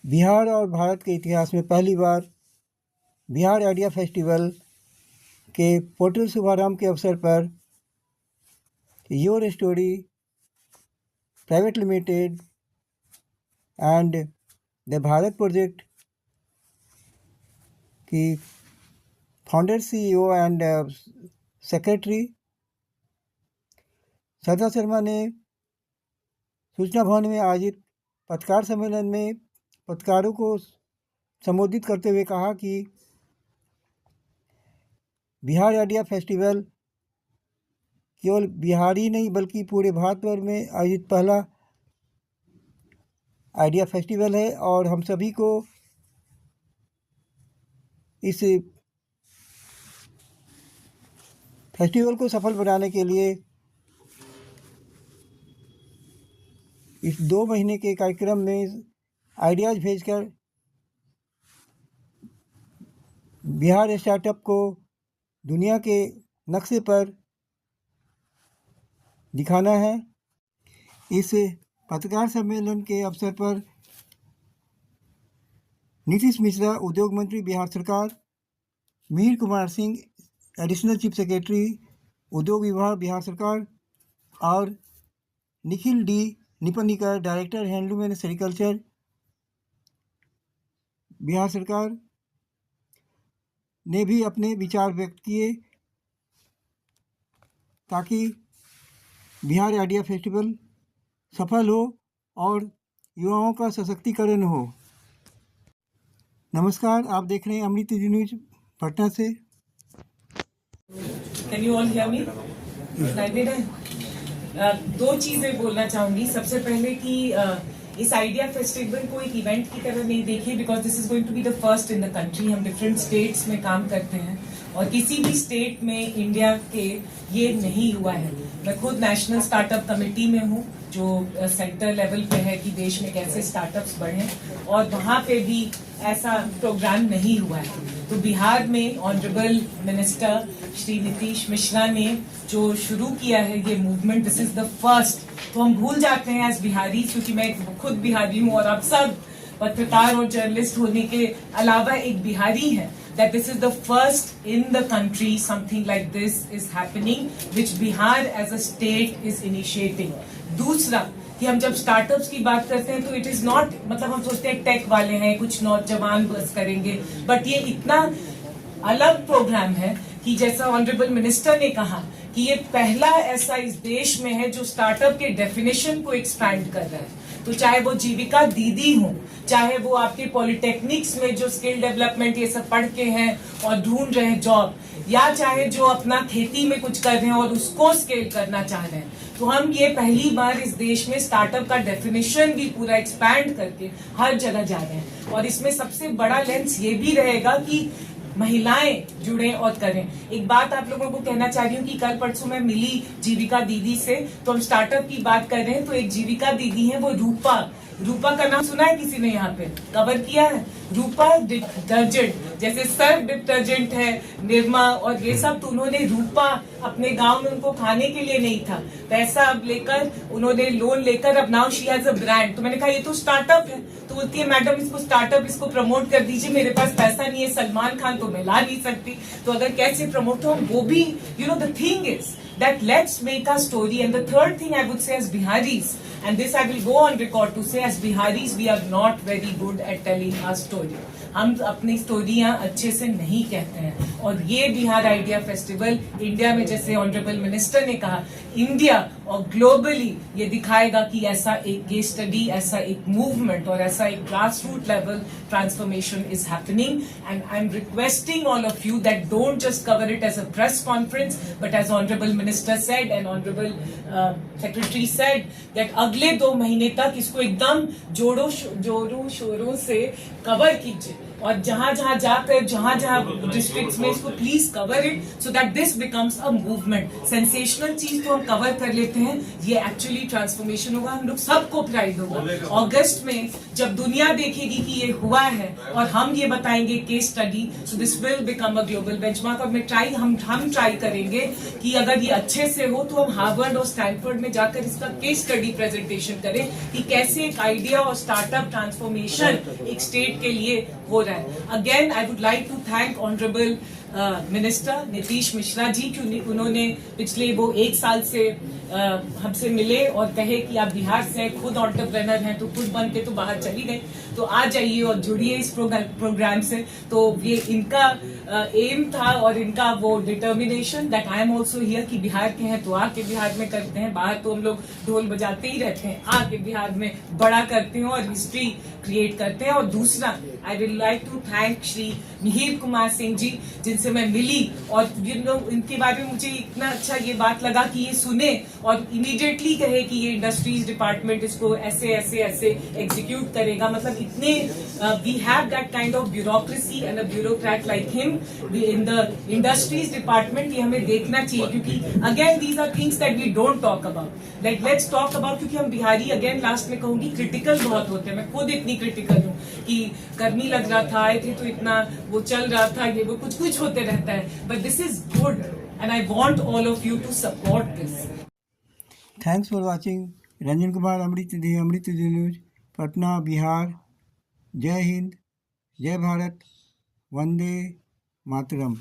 बिहार और भारत के इतिहास में पहली बार बिहार आइडिया फेस्टिवल के पोर्टल शुभारंभ के अवसर per your story private limited and the Bharat project की फाउंडर सीईओ एंड सेक्रेटरी श्रद्धा शर्मा ने सूचना भवन में आयोजित पत्रकार सम्मेलन में पत्रकारों को संबोधित करते हुए कहा कि बिहार आइडिया फेस्टिवल केवल बिहार ही नहीं बल्कि पूरे भारतभर में आयोजित पहला आइडिया फेस्टिवल है और हम सभी को इस फेस्टिवल को सफल बनाने के लिए इस 2 महीने के कार्यक्रम में आइडियाज़ भेजकर बिहार स्टार्टअप को दुनिया के नक्शे पर दिखाना है। इस पत्रकार सम्मेलन के अवसर पर नीतीश मिश्रा उद्योग मंत्री बिहार सरकार, Mihir Kumar Singh additional chief secretary उद्योग विभाग बिहार सरकार और Nikhil D Nipanikar director handloom and sericulture Bihar सरकार ने भी अपने विचार व्यक्त किए ताकि बिहार आइडिया फेस्टिवल सफल हो और युवाओं का सशक्तिकरण हो। नमस्कार, आप देख रहे हैं अमृत न्यूज पटना से। Can you all hear me? सुनाई है? 2 चीजें बोलना चाहूंगी। सबसे पहले कि इस आइडिया फेस्टिवल को एक इवेंट की तरह नहीं देखिए, because this is going to be the first in the country. हम डिफरेंट स्टेट्स में काम करते हैं और किसी भी स्टेट में इंडिया के ये नहीं हुआ है। मैं खुद नेशनल स्टार्टअप कमेटी में हूँ जो सेंटर लेवल पे है कि देश में कैसे स्टार्टअप्स बढ़े, और वहां पे भी ऐसा प्रोग्राम नहीं हुआ है। तो बिहार में ऑनरेबल मिनिस्टर श्री नीतीश मिश्रा ने जो शुरू किया है ये movement, this is the first. तो हम भूल जाते हैं एज बिहारी, क्योंकि मैं खुद बिहारी हूँ और आप सब पत्रकार और जर्नलिस्ट होने के अलावा एक बिहारी हैं, that this is the first in the country something like this is happening which Bihar as a state is initiating. दूसरा कि हम जब स्टार्टअप्स की बात करते हैं तो इट इज नॉट, मतलब हम सोचते हैं टेक वाले हैं, कुछ नौजवान बस करेंगे, बट ये इतना अलग प्रोग्राम है कि जैसा ऑनरेबल मिनिस्टर ने कहा कि ये पहला ऐसा इस देश में है जो स्टार्टअप के डेफिनेशन को एक्सपैंड कर रहा है। तो चाहे वो जीविका दीदी हो, चाहे वो आपके पॉलिटेक्निक्स में जो स्किल डेवलपमेंट ये सब पढ़ के हैं और ढूंढ रहे हैं जॉब, या चाहे जो अपना खेती में कुछ कर रहे हैं और उसको स्केल करना चाह रहे हैं, तो हम ये पहली बार इस देश में स्टार्टअप का डेफिनेशन भी पूरा एक्सपैंड करके हर जगह जा रहे हैं। और इसमें सबसे बड़ा लेंस ये भी रहेगा कि महिलाएं जुड़े और करें। एक बात आप लोगों को कहना चाह रही हूँ कि कल परसों मैं मिली जीविका दीदी से, तो हम स्टार्टअप की बात कर रहे हैं। तो एक जीविका दीदी है, वो रूपा का नाम सुना है किसी ने यहाँ पे? कवर किया है? रूपा डिटर्जेंट, जैसे सर्फ डिटर्जेंट है, निर्मा और ये सब, तो उन्होंने रूपा अपने गांव में, उनको खाने के लिए नहीं था पैसा, अब लेकर उन्होंने लोन लेकर अब now she has a brand. तो मैंने कहा ये तो स्टार्टअप है। तो बोलती है मैडम इसको स्टार्टअप, इसको प्रमोट कर दीजिए, मेरे पास पैसा नहीं है, सलमान खान तो मैं ला नहीं सकती, तो अगर कैसे प्रमोट हो वो भी, you know, the thing is that let's make a story. And the third thing I would say as Biharis, and this I will go on record to say, as Biharis we are not very good at telling our story. हम अपनी स्टोरियां अच्छे से नहीं कहते हैं, और ये बिहार आइडिया फेस्टिवल इंडिया में, जैसे ऑनरेबल मिनिस्टर ने कहा, इंडिया और ग्लोबली ये दिखाएगा कि ऐसा एक केस स्टडी, ऐसा एक मूवमेंट और ऐसा एक grass root level transformation is happening. And I am requesting all of you that don't just cover it as a press conference, but as honourable minister said and honourable secretary said that अगले 2 महीने तक इसको एकदम जोरों शोरों से cover कीजिए। और जहां जहां जाकर जहां जहां डिस्ट्रिक्ट्स में इसको please cover it so that this becomes a movement. Sensational चीज तो हम कवर कर लेते हैं, ये एक्चुअली ट्रांसफॉर्मेशन होगा, हम लोग सबको प्राइड होगा. अगस्त में जब दुनिया देखेगी कि ये हुआ है और हम ये बताएंगे case study, so this will become a global benchmark. और हम ट्राई करेंगे कि अगर ये अच्छे से हो तो हम हार्वर्ड और स्टैनफोर्ड में जाकर इसका केस स्टडी प्रेजेंटेशन करें कि कैसे एक आइडिया और स्टार्टअप ट्रांसफॉर्मेशन एक स्टेट के लिए हो रहा है. Again I would like to thank honourable minister Nitish Mishra ji कि उन्होंने पिछले वो 1 साल से हमसे मिले और कहे कि आप बिहार से खुद एंटरप्रेन्योर हैं तो खुद बन के तो बाहर चली गई, तो आ जाइए और जुड़िए इस प्रोग्राम से. तो ये इनका एम था और इनका वो determination that I am also here कि बिहार के हैं तो आके बिहार में करते हैं, बाहर तो हम लोग ढोल बजाते ही रहते हैं, आके बिहार में बड़ा करते हैं और हिस्ट्री क्रिएट करते हैं. और दूसरा I will like to thank Shri Mihir Kumar Singh ji जिनसे मैं मिली और इनके बारे में मुझे इतना अच्छा ये बात लगा कि ये सुने और इमीडिएटली कहे कि ये इंडस्ट्रीज डिपार्टमेंट इसको ऐसे ऐसे ऐसे एग्जीक्यूट करेगा. मतलब इतने we have that kind of bureaucracy and a bureaucrat like him in the industries department. ये हमें देखना चाहिए क्योंकि again these are things that we don't talk about. Like let's talk about, क्योंकि हम बिहारी अगेन लास्ट में कहूंगी क्रिटिकल बहुत होते हैं. मैं खुद इतनी क्रिटिकल हूँ कि गर्मी लग रहा था, आए थे तो इतना वो चल रहा था, ये वो कुछ कुछ होते रहता है. But this is good and I want all of you to support this. Thanks for watching. Ranjan Kumar Amrit news, Patna, Bihar. जय हिंद, जय भारत, वंदे मातरम.